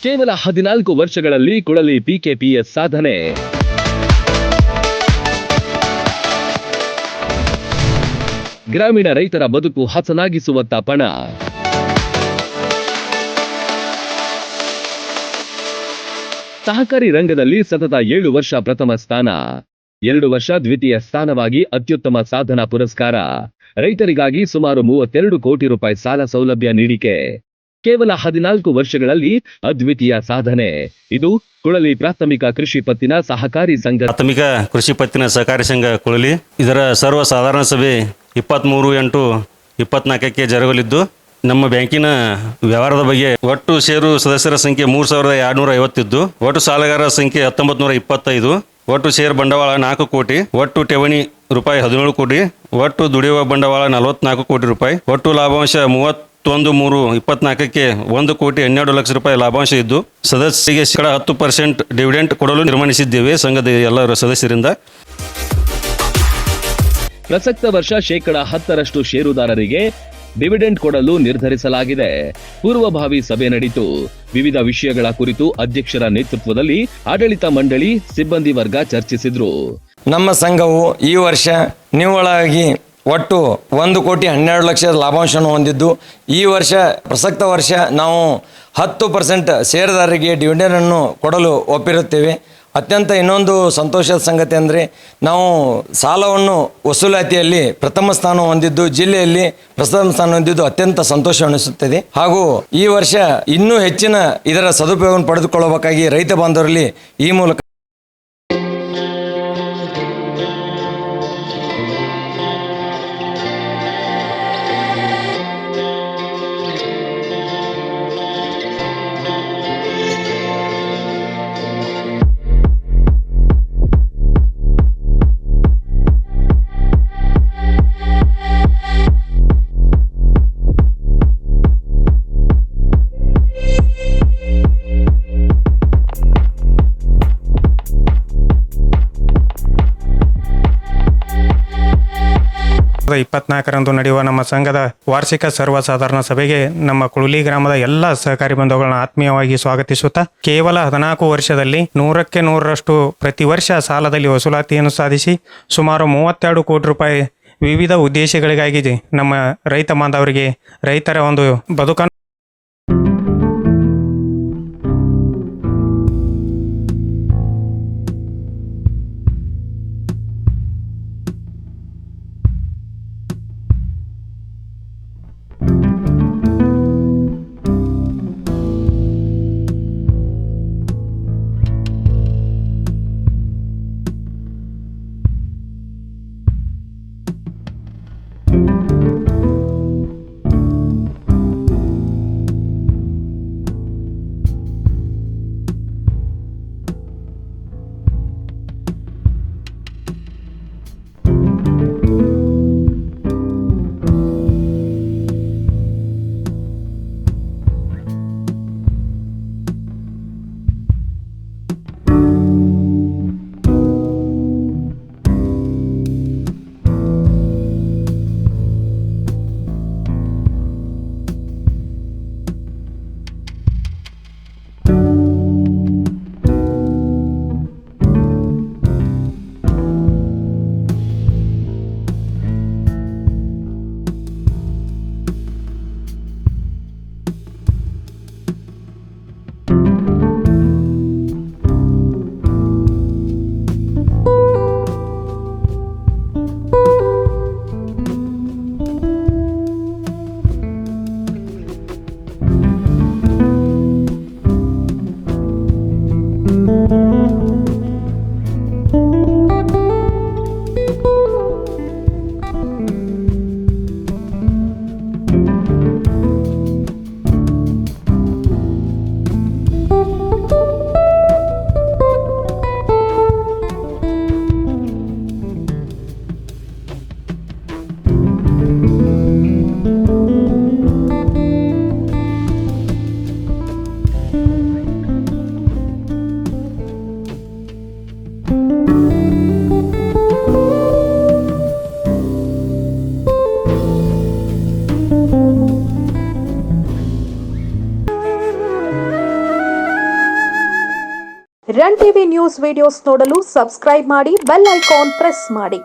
ಕೇವಲ 14 ವರ್ಷಗಳಲ್ಲಿ ಕುಳಲಿ ಪಿಕೆಪಿಎಸ್ ಸಾಧನೆ. ಗ್ರಾಮೀಣ ರೈತರ ಬದುಕು ಹಸನಾಗಿಸುವತ್ತ ಪಣ. ಸಹಕಾರಿ ರಂಗದಲ್ಲಿ ಸತತ 7 ವರ್ಷ ಪ್ರಥಮ ಸ್ಥಾನ, 2 ವರ್ಷ ದ್ವಿತೀಯ ಸ್ಥಾನವಾಗಿ ಅತ್ಯುತ್ತಮ ಸಾಧನಾ ಪುರಸ್ಕಾರ. ರೈತರಿಗಾಗಿ ಸುಮಾರು 32 ಕೋಟಿ ರೂಪಾಯಿ ಸಾಲ ಸೌಲಭ್ಯ ನೀಡಿಕೆ. ಕೇವಲ 14 ವರ್ಷಗಳಲ್ಲಿ ಅದ್ವಿತೀಯ ಸಾಧನೆ. ಇದು ಕುಳಲಿ ಪ್ರಾಥಮಿಕ ಕೃಷಿ ಪತ್ತಿನ ಸಹಕಾರಿ ಸಂಘ. ಪ್ರಾಥಮಿಕ ಕೃಷಿ ಪತ್ತಿನ ಸಹಕಾರಿ ಸಂಘ ಕುಳಲಿ ಇದರ ಸರ್ವ ಸಾಧಾರಣ ಸಭೆ 23/8/24ಕ್ಕೆ ಜರುಗಲಿದ್ದು, ನಮ್ಮ ಬ್ಯಾಂಕಿನ ವ್ಯವಹಾರದ ಬಗ್ಗೆ ಒಟ್ಟು ಷೇರು ಸದಸ್ಯರ ಸಂಖ್ಯೆ 3250 ಇದ್ದು, ಒಟ್ಟು ಸಾಲಗಾರರ ಸಂಖ್ಯೆ 1925, ಒಟ್ಟು ಷೇರು ಬಂಡವಾಳ 4 ಕೋಟಿ, ಒಟ್ಟು ಠೇವಣಿ ರೂಪಾಯಿ 17 ಕೋಟಿ, ಒಟ್ಟು ದುಡಿಯುವ ಬಂಡವಾಳ 44 ಕೋಟಿ ರೂಪಾಯಿ, ಒಟ್ಟು ಲಾಭಾಂಶ 31/3/24ಕ್ಕೆ 1 ಕೋಟಿ 12 ಲಕ್ಷ ರೂಪಾಯಿ ಲಾಭಾಂಶ ಇದ್ದು, ಸದಸ್ಯರಿಗೆ 10% ಡಿವಿಡೆಂಟ್ ಕೊಡಲು ತೀರ್ಮಾನಿಸಿದ್ದೇವೆ ಸಂಘದ ಎಲ್ಲ ಸದಸ್ಯರಿಂದ. ಪ್ರಸಕ್ತ ವರ್ಷ 10% ಷೇರುದಾರರಿಗೆ ಡಿವಿಡೆಂಡ್ ಕೊಡಲು ನಿರ್ಧರಿಸಲಾಗಿದೆ. ಪೂರ್ವಭಾವಿ ಸಭೆ ನಡೆಯಿತು. ವಿವಿಧ ವಿಷಯಗಳ ಕುರಿತು ಅಧ್ಯಕ್ಷರ ನೇತೃತ್ವದಲ್ಲಿ ಆಡಳಿತ ಮಂಡಳಿ ಸಿಬ್ಬಂದಿ ವರ್ಗ ಚರ್ಚಿಸಿದ್ರು. ನಮ್ಮ ಸಂಘವು ಈ ವರ್ಷ ನಿವ್ವಳವಾಗಿ ಒಟ್ಟು 1 ಕೋಟಿ 12 ಲಕ್ಷ ಲಾಭಾಂಶವನ್ನು ಹೊಂದಿದ್ದು, ಈ ವರ್ಷ ಪ್ರಸಕ್ತ ವರ್ಷ ನಾವು 10% ಷೇರುದಾರರಿಗೆ ಡಿವಿಡೆಂಡನ್ನು ಕೊಡಲು ಒಪ್ಪಿರುತ್ತೇವೆ. ಅತ್ಯಂತ ಇನ್ನೊಂದು ಸಂತೋಷದ ಸಂಗತಿ ಅಂದರೆ, ನಾವು ಸಾಲವನ್ನು ವಸೂಲಾತಿಯಲ್ಲಿ ಪ್ರಥಮ ಸ್ಥಾನ ಹೊಂದಿದ್ದು, ಜಿಲ್ಲೆಯಲ್ಲಿ ಪ್ರಥಮ ಸ್ಥಾನ ಹೊಂದಿದ್ದು ಅತ್ಯಂತ ಸಂತೋಷ ಅನಿಸುತ್ತದೆ. ಹಾಗೂ ಈ ವರ್ಷ ಇನ್ನೂ ಹೆಚ್ಚಿನ ಇದರ ಸದುಪಯೋಗವನ್ನು ಪಡೆದುಕೊಳ್ಳಬೇಕಾಗಿ ರೈತ ಬಾಂಧವರಲ್ಲಿ ಈ ಮೂಲಕ April 24ರಂದು ನಡೆಯುವ ನಮ್ಮ ಸಂಘದ ವಾರ್ಷಿಕ ಸರ್ವಸಾಧಾರಣ ಸಭೆಗೆ ನಮ್ಮ ಕುಳಲಿ ಗ್ರಾಮದ ಎಲ್ಲ ಸಹಕಾರಿ ಬಂಧುಗಳನ್ನ ಆತ್ಮೀಯವಾಗಿ ಸ್ವಾಗತಿಸುತ್ತಾ, ಕೇವಲ 14 ವರ್ಷದಲ್ಲಿ 100ಕ್ಕೆ 100ರಷ್ಟು ಪ್ರತಿ ವರ್ಷ ಸಾಲದಲ್ಲಿ ವಸೂಲಾತಿಯನ್ನು ಸಾಧಿಸಿ ಸುಮಾರು 32 ಕೋಟಿ ರೂಪಾಯಿ ವಿವಿಧ ಉದ್ದೇಶಗಳಿಗಾಗಿ ನಮ್ಮ ರೈತ ಬಾಂಧವರಿಗೆ ರೈತರ ಒಂದು ಬದುಕನ್ನು ರನ್ ಟಿವಿ ನ್ಯೂಸ್ ವಿಡಿಯೋಸ್ ನೋಡಲು ಸಬ್ಸ್ಕ್ರೈಬ್ ಮಾಡಿ ಬೆಲ್ ಐಕಾನ್ ಪ್ರೆಸ್ ಮಾಡಿ.